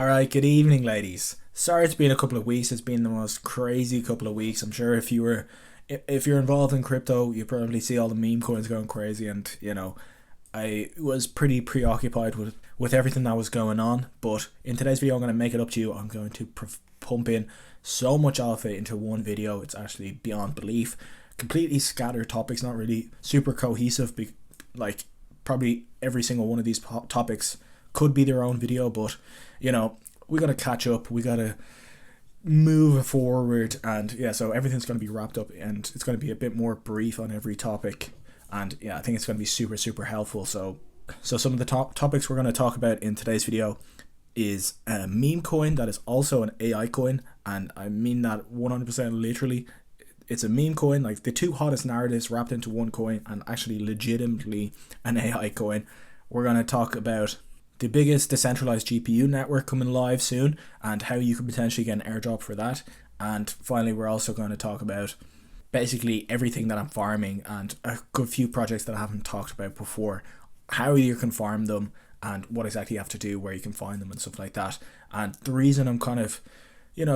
Alright, good evening ladies. Sorry it's been a couple of weeks, it's been the most crazy couple of weeks. I'm sure if you're involved in crypto, you probably see all the meme coins going crazy, and I was pretty preoccupied with everything that was going on. But in today's video I'm going to make it up to you. I'm going to pump in so much alpha into one video, it's actually beyond belief. Completely scattered topics, not really super cohesive, like probably every single one of these topics could be their own video, but we gotta catch up, we gotta move forward, and so everything's gonna be wrapped up and it's gonna be a bit more brief on every topic, and I think it's gonna be super helpful. So some of the topics we're gonna talk about in today's video is a meme coin that is also an AI coin, and I mean that 100% literally. It's a meme coin, like the two hottest narratives wrapped into one coin, and actually legitimately an AI coin. We're going to talk about the biggest decentralized GPU network coming live soon and how you could potentially get an airdrop for that. And finally, we're also going to talk about basically everything that I'm farming and a good few projects that I haven't talked about before, how you can farm them and what exactly you have to do, where you can find them and stuff like that. And the reason I'm kind of,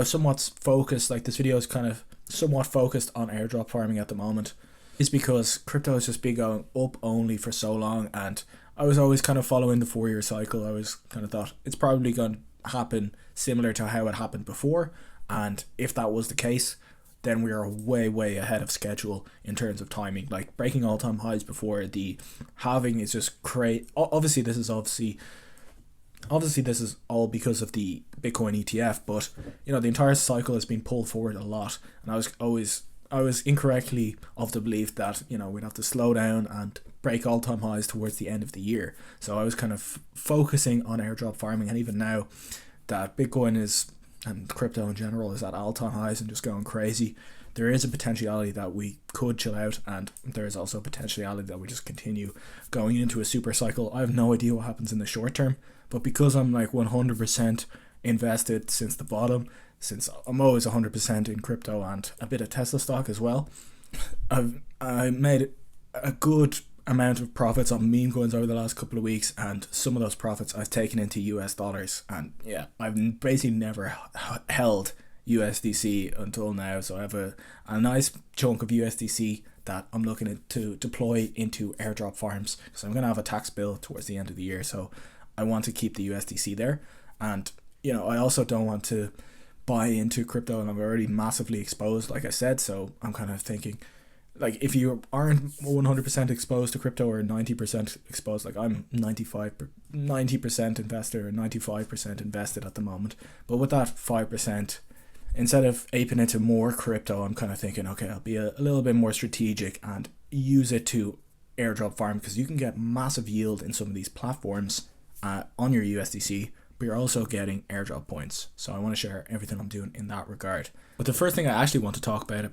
somewhat focused, like this video is kind of somewhat focused on airdrop farming at the moment, is because crypto has just been going up only for so long, and I was always kind of following the 4-year cycle. I was kind of thought it's probably going to happen similar to how it happened before, and if that was the case, then we are way ahead of schedule in terms of timing. Like breaking all-time highs before the halving is just crazy. Obviously this is all because of the Bitcoin ETF, but the entire cycle has been pulled forward a lot, and I was incorrectly of the belief that we'd have to slow down and break all-time highs towards the end of the year. So I was kind of focusing on airdrop farming, and even now that Bitcoin is, and crypto in general, is at all-time highs and just going crazy, there is a potentiality that we could chill out, and there is also a potentiality that we just continue going into a super cycle. I have no idea what happens in the short term, but because I'm like 100% invested since the bottom, since I'm always 100% in crypto and a bit of Tesla stock as well, I made a good amount of profits on meme coins over the last couple of weeks, and some of those profits I've taken into US dollars, and I've basically never held USDC until now. So I have a nice chunk of USDC that I'm looking to deploy into airdrop farms, so I'm going to have a tax bill towards the end of the year, so I want to keep the USDC there. And I also don't want to buy into crypto, and I'm already massively exposed, like I said. So I'm kind of thinking, like, if you aren't 100% exposed to crypto or 90% exposed, like I'm 90% investor or 95% invested at the moment, but with that 5%, instead of aping into more crypto, I'm kind of thinking, okay, I'll be a little bit more strategic and use it to airdrop farm, because you can get massive yield in some of these platforms on your USDC, but you're also getting airdrop points. So I want to share everything I'm doing in that regard. But the first thing I actually want to talk about,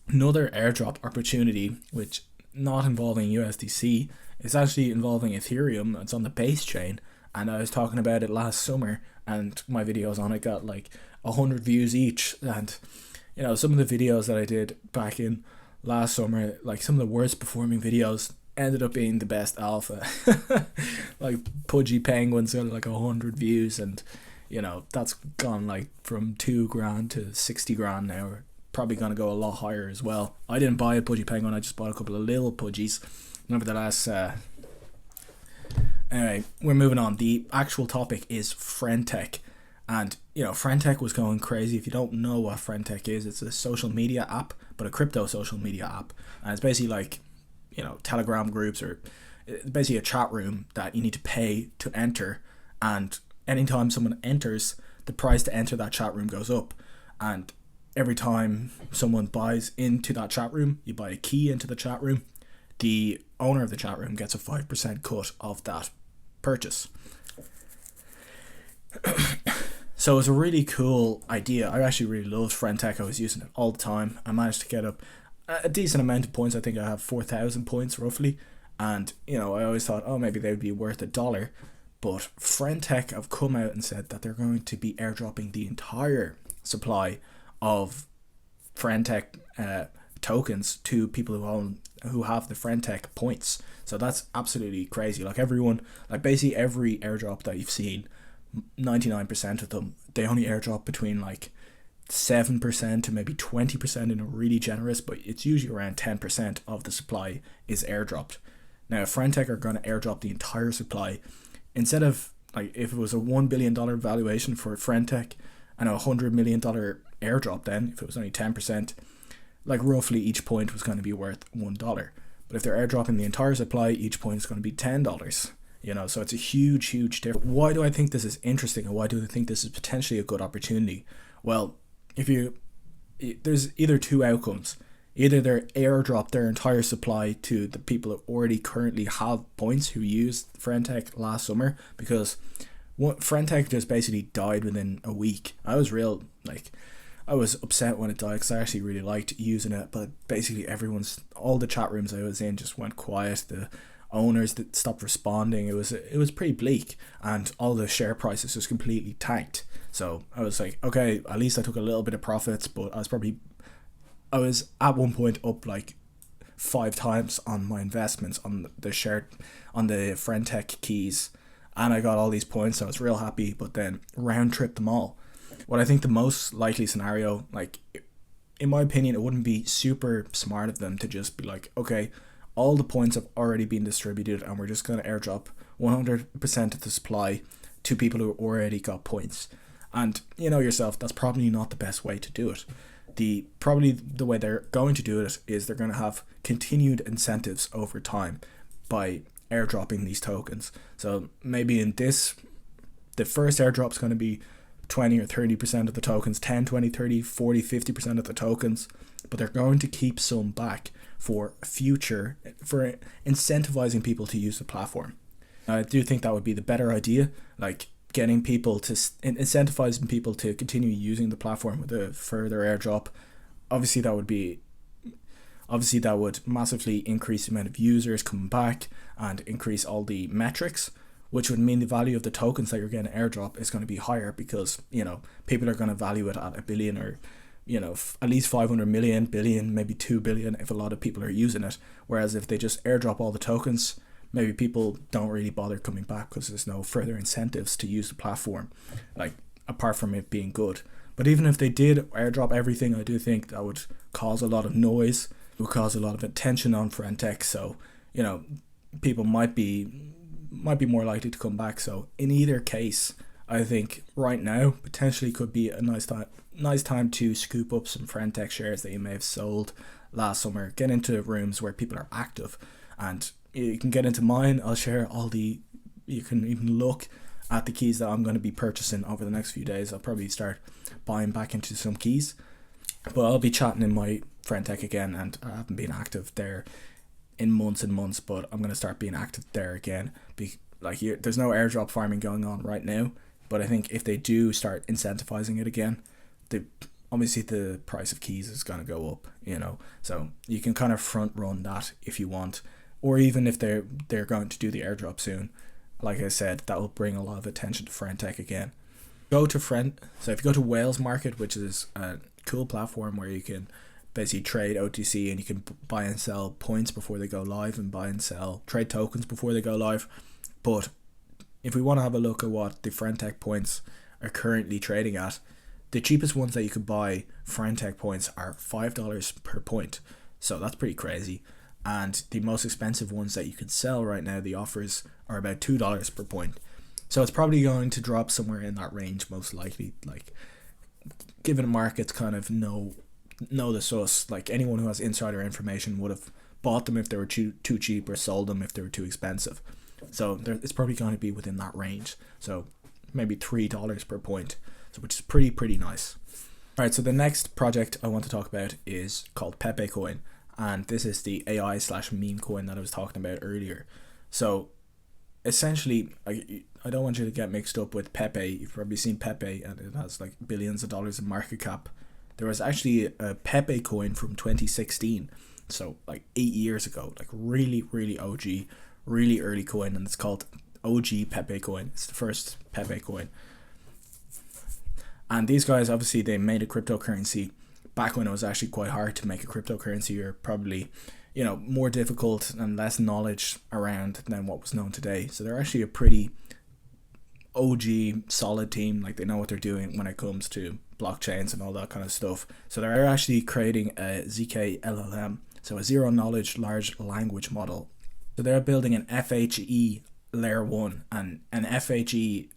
another airdrop opportunity, which not involving USDC, is actually involving Ethereum. It's on the base chain, and I was talking about it last summer, and my videos on it got like 100 views each. And some of the videos that I did back in last summer, like some of the worst performing videos, ended up being the best alpha. Like Pudgy Penguins got like 100 views, and that's gone like from $2,000 to 60 grand now. We're probably gonna go a lot higher as well. I didn't buy a Pudgy Penguin, I just bought a couple of little Pudgies. Nevertheless, anyway, we're moving on. The actual topic is Frch, and Frch was going crazy. If you don't know what Frch is, it's a social media app, but a crypto social media app, and it's basically like Telegram groups, or basically a chat room that you need to pay to enter, and anytime someone enters, the price to enter that chat room goes up, and every time someone buys into that chat room, you buy a key into the chat room, the owner of the chat room gets a 5% cut of that purchase. So it's a really cool idea. I actually really loved Frch. I was using it all the time. I managed to get up a decent amount of points. I think I have 4,000 points roughly, and I always thought, oh, maybe they would be worth $1, but Frch have come out and said that they're going to be airdropping the entire supply of Frch tokens to people who have the Frch points. So that's absolutely crazy. Like basically every airdrop that you've seen 99% of them, they only airdrop between like 7% to maybe 20% in a really generous, but it's usually around 10% of the supply is airdropped. Now, if Frch are going to airdrop the entire supply, instead of like if it was a $1 billion valuation for Frch and a $100 million airdrop, then if it was only 10%, like roughly each point was going to be worth $1. But if they're airdropping the entire supply, each point is going to be $10. So it's a huge difference. Why do I think this is interesting, and why do I think this is potentially a good opportunity? Well, there's either two outcomes. Either they airdrop their entire supply to the people who already currently have points who used Frch last summer, because Frch just basically died within a week. I was upset when it died because I actually really liked using it, but basically all the chat rooms I was in just went quiet. The owners that stopped responding. It was pretty bleak, and all the share prices just completely tanked. So I was like, okay, at least I took a little bit of profits, but I was at one point up like 5 times on my investments on the Frch keys, and I got all these points. So I was real happy, but then round tripped them all. What I think the most likely scenario, like in my opinion, it wouldn't be super smart of them to just be like, okay, all the points have already been distributed and we're just going to airdrop 100% of the supply to people who already got points. And you know yourself, that's probably not the best way to do it. Probably the way they're going to do it is they're going to have continued incentives over time by airdropping these tokens. So maybe the first airdrop is going to be 20 or 30% of the tokens, 10, 20, 30, 40, 50% of the tokens, but they're going to keep some back for incentivizing people to use the platform. I do think that would be the better idea, like getting people to incentivizing people to continue using the platform with a further airdrop. Obviously that would massively increase the amount of users coming back and increase all the metrics, which would mean the value of the tokens that you're getting airdrop is going to be higher, because people are going to value it at $1 billion, or at least 500 million, billion, maybe 2 billion if a lot of people are using it. Whereas if they just airdrop all the tokens, maybe people don't really bother coming back because there's no further incentives to use the platform, like apart from it being good. But even if they did airdrop everything, I do think that would cause a lot of noise, it would cause a lot of attention on Frch. So people might be more likely to come back. So in either case, I think right now potentially could be a nice time to scoop up some Frch shares that you may have sold last summer. Get into rooms where people are active, and you can get into mine. I'll share you can even look at the keys that I'm going to be purchasing over the next few days. I'll probably start buying back into some keys, but I'll be chatting in my Frch again, and I haven't been active there in months and months, but I'm going to start being active there again. There's no airdrop farming going on right now, but I think if they do start incentivizing it again, obviously the price of keys is going to go up, so you can kind of front run that if you want, or even if they're going to do the airdrop soon, like I said, that will bring a lot of attention to Frch again. So if you go to Whales Market, which is a cool platform where you can basically trade OTC, and you can buy and sell points before they go live, and buy and sell trade tokens before they go live. But if we want to have a look at what the Frch points are currently trading at, the cheapest ones that you could buy Frch points are $5 per point. So that's pretty crazy. And the most expensive ones that you can sell right now, the offers are about $2 per point. So it's probably going to drop somewhere in that range, most likely. Like, given markets kind of know the sauce, like anyone who has insider information would have bought them if they were too cheap, or sold them if they were too expensive. So it's probably going to be within that range. So maybe $3 per point, so which is pretty nice. All right, so the next project I want to talk about is called Pepe Coin, and this is the AI/meme coin that I was talking about earlier. So essentially, I don't want you to get mixed up with Pepe. You've probably seen Pepe, and it has like billions of dollars in market cap. There was actually a Pepe coin from 2016, so like 8 years ago, like really OG, really early coin, and it's called OG Pepe coin. It's the first Pepe coin. And these guys, obviously, they made a cryptocurrency back when it was actually quite hard to make a cryptocurrency, or probably, more difficult and less knowledge around than what was known today. So they're actually a pretty OG solid team. Like, they know what they're doing when it comes to blockchains and all that kind of stuff. So they're actually creating a ZK LLM, so a zero knowledge large language model. So they're building an FHE layer 1, and an FHE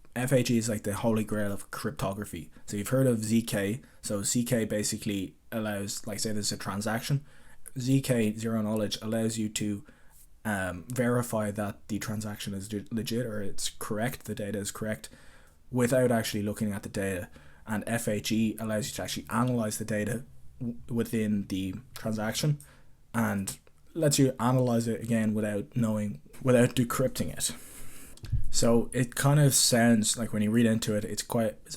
is like the holy grail of cryptography. So you've heard of ZK. So ZK basically allows, like, say there's a transaction, ZK zero knowledge allows you to verify that the transaction is legit, or it's correct, the data is correct, without actually looking at the data. And FHE allows you to actually analyze the data within the transaction, and lets you analyze it again without decrypting it. So it kind of sounds like, when you read into it, it's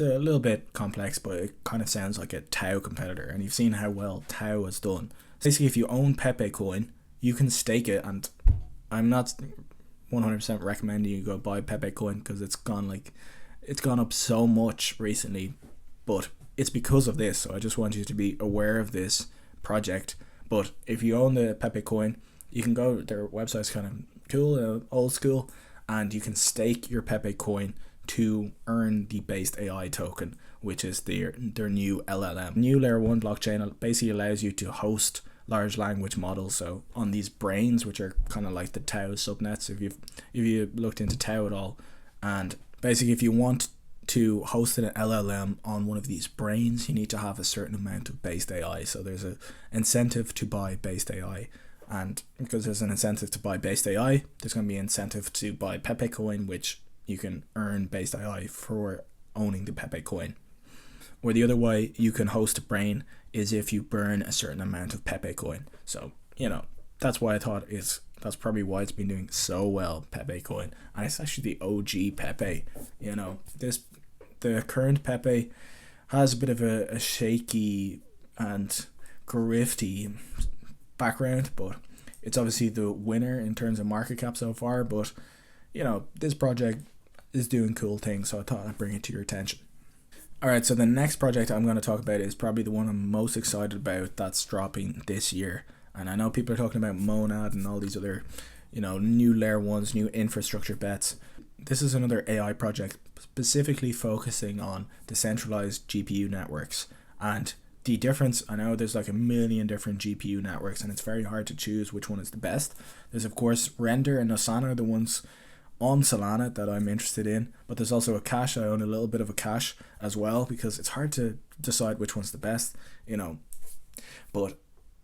a little bit complex, but it kind of sounds like a Tau competitor, and you've seen how well Tau has done. Basically, if you own Pepe coin, you can stake it, and I'm not 100% recommending you go buy Pepe coin, because it's gone up so much recently, but it's because of this. So I just want you to be aware of this project. But if you own the Pepe coin, you can go, their website's kind of cool, old school, and you can stake your Pepe coin to earn the based AI token, which is their new LLM. New layer 1 blockchain basically allows you to host large language models, so on these brains, which are kind of like the Tau subnets, if you looked into Tau at all. And basically, if you want to host an LLM on one of these brains, you need to have a certain amount of based AI. So there's an incentive to buy based AI, and because there's an incentive to buy based AI, there's going to be an incentive to buy Pepe coin, which you can earn based AI for owning the Pepe coin. Or the other way you can host a brain is if you burn a certain amount of Pepe coin. So, that's why I thought that's probably why it's been doing so well, Pepe coin. And it's actually the OG Pepe. The current Pepe has a bit of a shaky and grifty background, but it's obviously the winner in terms of market cap so far. But this project is doing cool things, so I thought I'd bring it to your attention. Alright, so the next project I'm going to talk about is probably the one I'm most excited about, that's dropping this year. And I know people are talking about Monad and all these other, new layer 1s, new infrastructure bets. This is another AI project specifically focusing on decentralized GPU networks. And the difference, I know there's like a million different GPU networks, and it's very hard to choose which one is the best. There's of course Render and Asana, the ones on Solana that I'm interested in, but there's also a cache. I own a little bit of a cache as well, because it's hard to decide which one's the best, but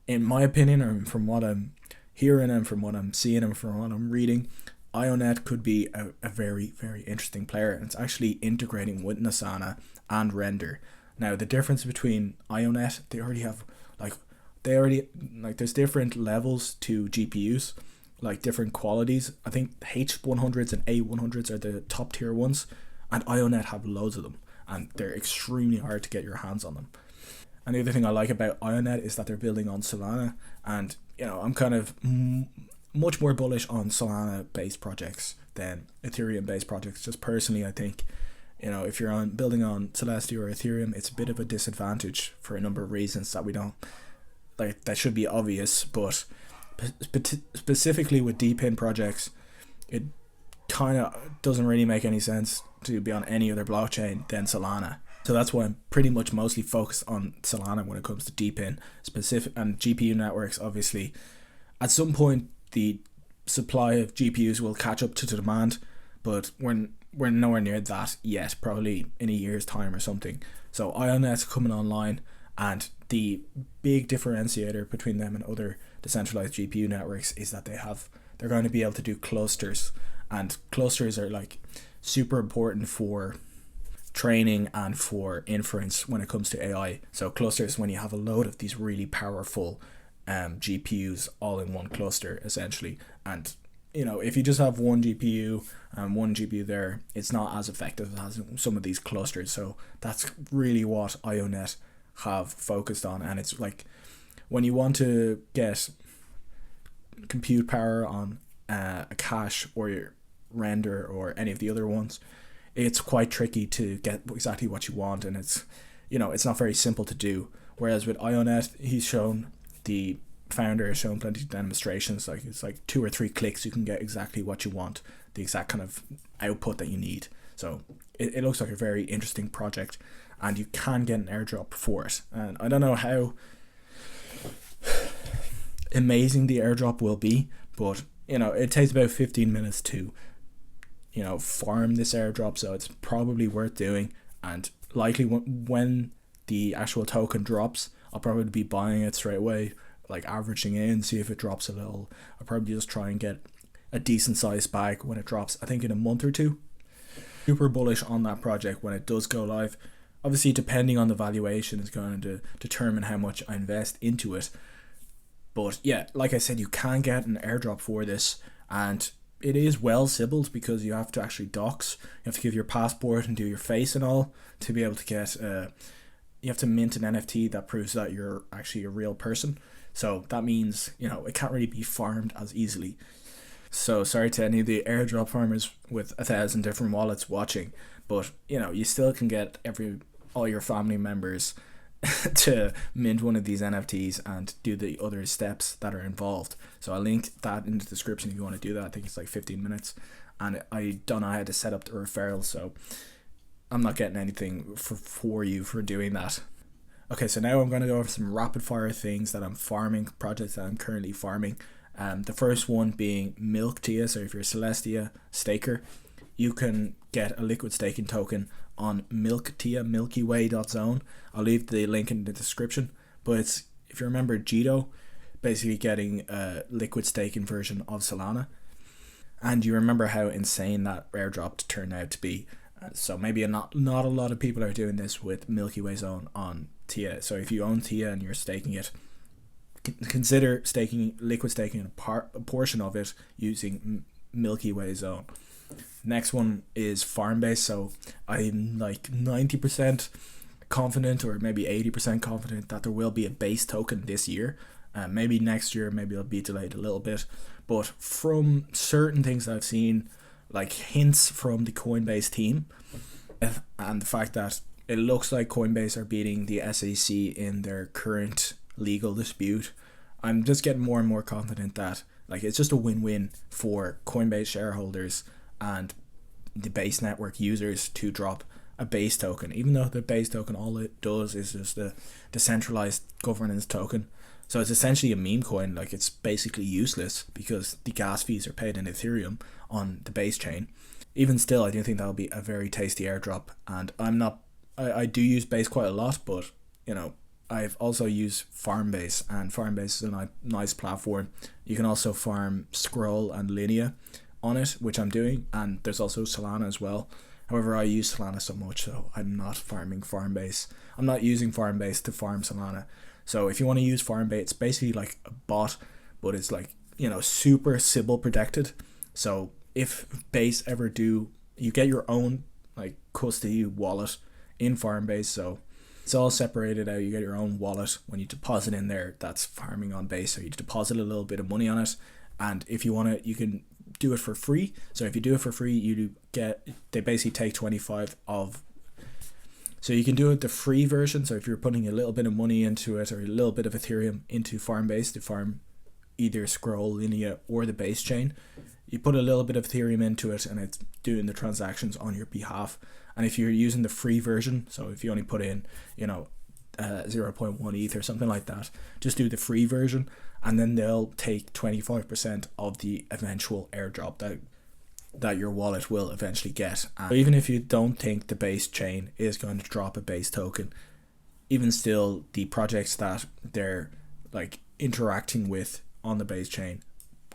in my opinion, or from what I'm hearing and from what I'm seeing and from what I'm reading, IONET could be a very, very interesting player, and it's actually integrating with Asana and Render. Now, the difference between IONET, there's different levels to GPUs, like different qualities. I think H100s and A100s are the top tier ones, and IONET have loads of them, and they're extremely hard to get your hands on them. And the other thing I like about IONET is that they're building on Solana, and I'm kind of much more bullish on Solana based projects than Ethereum based projects. Just personally, I think if you're building on Celestia or Ethereum, it's a bit of a disadvantage for a number of reasons that we don't like, that should be obvious, but specifically with DeepIn projects, it kind of doesn't really make any sense to be on any other blockchain than Solana. So that's why I'm pretty much mostly focused on Solana when it comes to DeepIn specific, and GPU networks. Obviously, at some point the supply of GPUs will catch up to the demand, but we're nowhere near that yet, probably in a year's time or something. So IONET's coming online, and the big differentiator between them and other decentralized GPU networks is that they're going to be able to do clusters, and clusters are like super important for training and for inference when it comes to AI. So clusters, when you have a load of these really powerful GPUs all in one cluster essentially, and if you just have one GPU and one GPU there, it's not as effective as some of these clusters. So that's really what IONET have focused on, and it's like when you want to get compute power on a cache or your Render or any of the other ones, it's quite tricky to get exactly what you want, and it's not very simple to do. Whereas with IONET, the founder has shown plenty of demonstrations, it's like 2 or 3 clicks you can get exactly what you want, the exact kind of output that you need. So it looks like a very interesting project, and you can get an airdrop for it. And I don't know how amazing the airdrop will be, but it takes about 15 minutes to farm this airdrop, so it's probably worth doing. And likely when the actual token drops, I'll probably be buying it straight away, like averaging in, see if it drops a little. I'll probably just try and get a decent sized bag when it drops, I think in a month or two. Super bullish on that project when it does go live. Obviously, depending on the valuation is going to determine how much I invest into it. But yeah, like I said, you can get an airdrop for this, and it is well SiBLed because you have to actually dox. You have to give your passport and do your face and all to be able to get. You have to mint an NFT that proves that you're actually a real person. So that means it can't really be farmed as easily. So sorry to any of the airdrop farmers with 1,000 different wallets watching, but you still can get all your family members to mint one of these NFTs and do the other steps that are involved. So I'll link that in the description if you want to do that. I think it's like 15 minutes, and I don't know how to set up the referral, so I'm not getting anything for you for doing that. Okay, so now I'm going to go over some rapid fire things that I'm farming, projects that I'm currently farming. The first one being Milk.tia. So if you're a Celestia staker, you can get a liquid staking token on Milk.tia, milkyway.zone. I'll leave the link in the description. But it's, if you remember Jito, basically getting a liquid staking version of Solana. And you remember how insane that airdrop turned out to be. So maybe not a lot of people are doing this with Milky Way Zone on TIA. So if you own TIA and you're staking it, consider liquid staking a portion of it using Milky Way Zone. Next one is Farmbase. So I'm like 90% confident, or maybe 80% confident, that there will be a base token this year. Maybe next year, maybe it'll be delayed a little bit. But from certain things I've seen, like hints from the Coinbase team, and the fact that it looks like Coinbase are beating the SEC in their current legal dispute, I'm just getting more and more confident that it's just a win-win for Coinbase shareholders and the Base network users to drop a Base token, even though the Base token, all it does is just a decentralized governance token. So it's essentially a meme coin. It's basically useless because the gas fees are paid in Ethereum on the Base chain. Even still, I do think that'll be a very tasty airdrop. And I do use Base quite a lot, but I've also used Farmbase, and Farmbase is a nice platform. You can also farm Scroll and Linea on it, which I'm doing, and there's also Solana as well. However, I use Solana so much, so I'm not farming Farmbase. I'm not using Farmbase to farm Solana. So if you want to use Farmbase, it's basically like a bot, but it's super SiBL protected. So if Base ever you get your own custody wallet in Farmbase, so it's all separated out. You get your own wallet when you deposit in there. That's farming on Base, so you deposit a little bit of money on it, and if you want to, you can do it for free. So if you do it for free, they basically take 25 of. So you can do it the free version. So if you're putting a little bit of money into it, or a little bit of Ethereum into Farmbase to farm either Scroll, Linea, or the Base chain, you put a little bit of Ethereum into it, and it's doing the transactions on your behalf. And if you're using the free version, so if you only put in 0.1 ETH or something like that, just do the free version, and then they'll take 25% of the eventual airdrop that your wallet will eventually get. And even if you don't think the Base chain is going to drop a Base token, even still, the projects that they're interacting with on the Base chain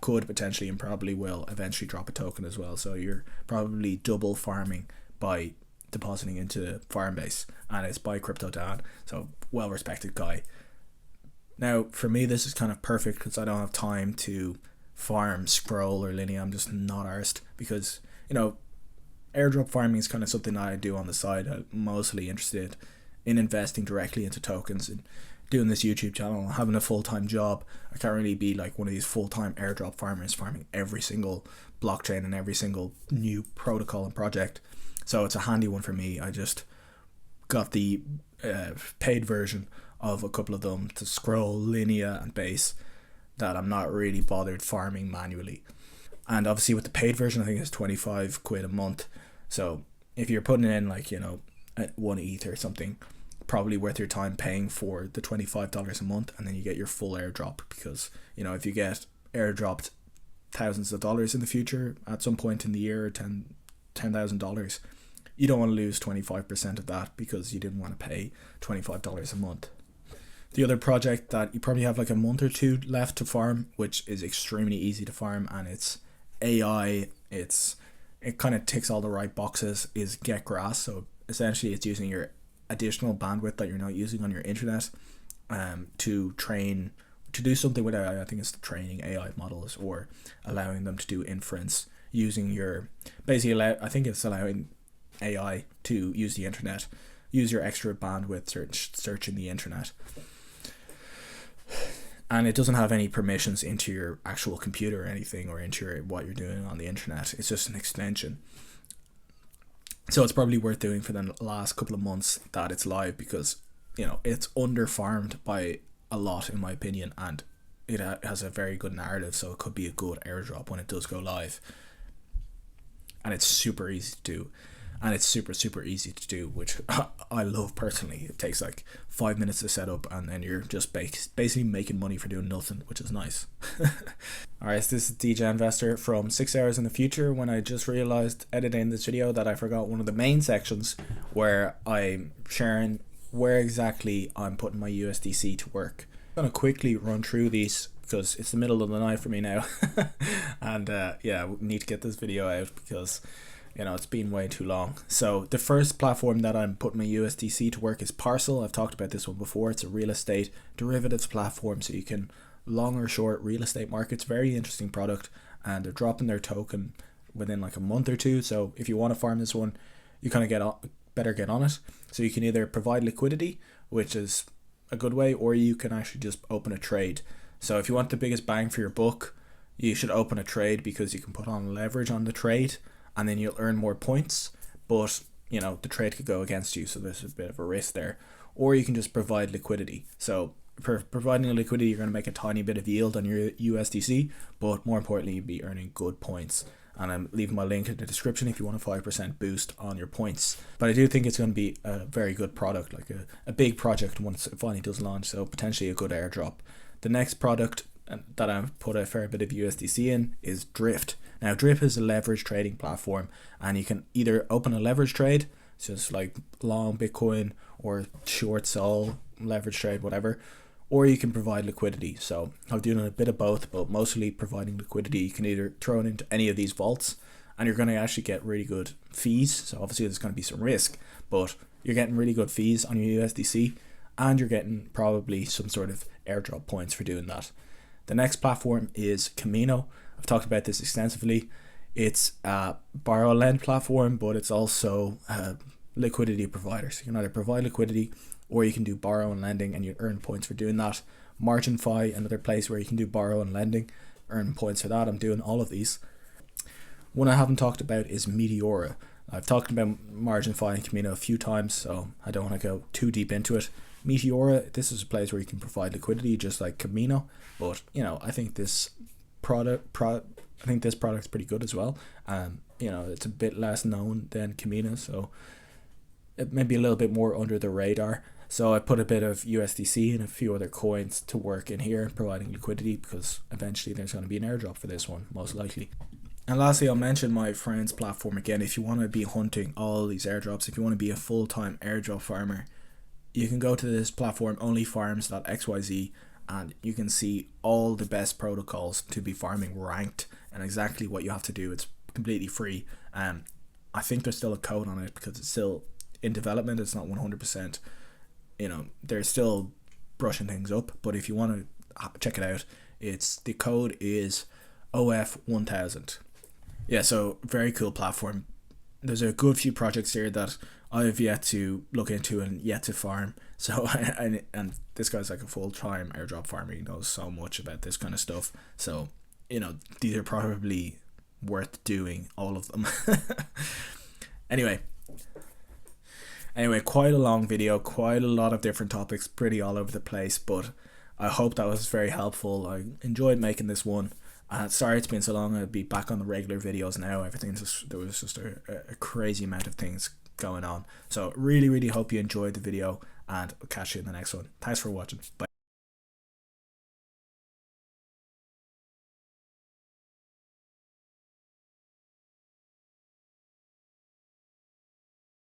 could potentially and probably will eventually drop a token as well. So you're probably double farming by depositing into Farmbase, and it's by Crypto Dan, so well respected guy. Now for me, this is kind of perfect because I don't have time to farm Scroll or Linea. I'm just not arsed, because airdrop farming is kind of something that I do on the side. I'm mostly interested in investing directly into tokens and doing this YouTube channel, having a full-time job. I can't really be like one of these full-time airdrop farmers farming every single blockchain and every single new protocol and project. So it's a handy one for me. I just got the paid version of a couple of them, to Scroll, Linea, and Base, that I'm not really bothered farming manually. And obviously with the paid version, I think it's 25 quid a month. So if you're putting in like, you know, 1 ETH or something, probably worth your time paying for the $25 a month, and then you get your full airdrop. Because, you know, if you get airdropped thousands of dollars in the future at some point in the year, $10,000, you don't want to lose 25% of that because you didn't want to pay $25 a month. The other project that you probably have like a month or two left to farm, which is extremely easy to farm, and it's AI, it kind of ticks all the right boxes, is Get Grass. So essentially it's using your additional bandwidth that you're not using on your internet to do something with AI. I think it's training AI models or allowing them to do inference using your, I think it's allowing AI to use the internet, use your extra bandwidth searching the internet. And it doesn't have any permissions into your actual computer or anything, or into what you're doing on the internet. It's just an extension. So it's probably worth doing for the last couple of months that it's live, because, you know, it's under farmed by a lot in my opinion, and it has a very good narrative, so it could be a good airdrop when it does go live. And it's super easy to do, and it's super easy to do, which I love personally. It takes like 5 minutes to set up, and then you're just basically making money for doing nothing, which is nice. Alright, so this is DJ Investor from 6 hours in the future, when I just realized editing this video that I forgot one of the main sections where I'm sharing where exactly I'm putting my USDC to work. I'm going to quickly run through these because it's the middle of the night for me now. And yeah, we need to get this video out because, you know, it's been way too long. So the first platform that I'm putting my USDC to work is Parcel. I've talked about this one before. It's a real estate derivatives platform, so you can long or short real estate markets. Very interesting product, and they're dropping their token within like a month or two. So if you want to farm this one, you kind of better get on it. So you can either provide liquidity, which is a good way, or you can actually just open a trade. So if you want the biggest bang for your buck, you should open a trade, because you can put on leverage on the trade and then you'll earn more points, but, you know, the trade could go against you, so there's a bit of a risk there. Or you can just provide liquidity. So for providing liquidity, you're going to make a tiny bit of yield on your USDC, but more importantly, you'll be earning good points. And I'm leaving my link in the description if you want a 5% boost on your points. But I do think it's going to be a very good product, like a big project once it finally does launch, so potentially a good airdrop. The next product that I've put a fair bit of USDC in is Drift. Now Drift is a leverage trading platform, and you can either open a leverage trade, so it's like long Bitcoin or short Sol, leverage trade, whatever, or you can provide liquidity. So I'm doing a bit of both, but mostly providing liquidity. You can either throw it into any of these vaults, and you're going to actually get really good fees. So obviously there's going to be some risk, but you're getting really good fees on your USDC, and you're getting probably some sort of airdrop points for doing that. The next platform is Camino. I've talked about this extensively. It's a borrow and lend platform, but it's also a liquidity provider. So you can either provide liquidity, or you can do borrow and lending, and you earn points for doing that. Marginfi, another place where you can do borrow and lending, earn points for that. I'm doing all of these. One I haven't talked about is Meteora. I've talked about Marginfi and Camino a few times, so I don't want to go too deep into it. Meteora, this is a place where you can provide liquidity just like Camino, but, you know, I think this product's pretty good as well. You know, it's a bit less known than Camino, so it may be a little bit more under the radar. So I put a bit of USDC and a few other coins to work in here, providing liquidity, because eventually there's going to be an airdrop for this one, most likely. And lastly, I'll mention my friend's platform again. If you want to be hunting all these airdrops, if you want to be a full-time airdrop farmer, you can go to this platform, Onlyfarms.xyz, and you can see all the best protocols to be farming ranked and exactly what you have to do. It's completely free. I think there's still a code on it because it's still in development. It's not 100%. You know, they're still brushing things up, but if you want to check it out, the code is OF1000. Yeah, so very cool platform. There's a good few projects here that I've yet to look into and yet to farm. So and this guy's like a full-time airdrop farmer. He knows so much about this kind of stuff. So, you know, these are probably worth doing, all of them. Anyway, quite a long video, quite a lot of different topics, pretty all over the place, but I hope that was very helpful. I enjoyed making this one, Sorry it's been so long. I'll be back on the regular videos now. There was just a crazy amount of things going on. So really, really hope you enjoyed the video, and I'll catch you in the next one. Thanks for watching. Bye.